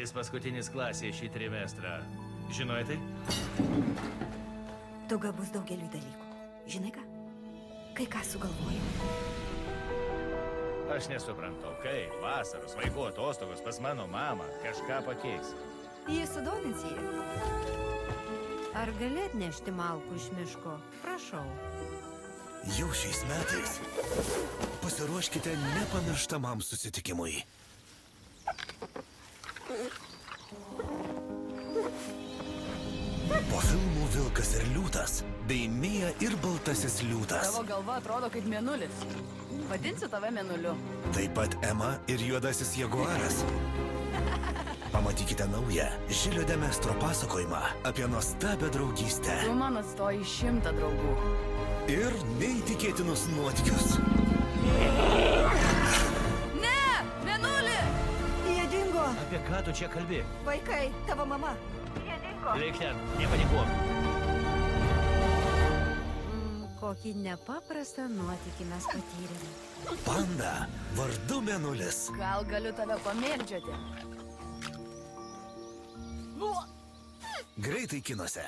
Vienintelis paskutinis klasėje šį trimestrą. Žinojai tai? Tu gabus daugeliu dalykų. Žinai ką? Kai ką sugalvoju. Aš nesuprantu, kaip vasaros vaikų atostogos pas mano mamą kažką pakeis. Jis sudomins jį. Ar gali atnešti malkų iš miško? Prašau. Jau šiais metais pasiruoškite nepamirštamam susitikimui. Po filmų Vilkas ir liūtas bei Mija ir baltasis liūtas. Tavo galva atrodo kaip mėnulis. Vadinsiu tave mėnuliu. Taip pat Ema ir juodasis jaguaras. Pamatykite naują Žilio Demestro pasakojimą apie nuostabią draugystę. Tu man atstoji 100 draugų. Ir neįtikėtinus nuotykius. Ne! Mėnuli! Jie dingo. Apie ką tu čia kalbi? Vaikai, tavo mama. Jie dingo. Leik ten, nepanikuok. Kokį nepaprastą nuotykį mes patyrėme. Panda vardu Mėnulis. Gal galiu tave pamėgdžioti? Greitai kinuose.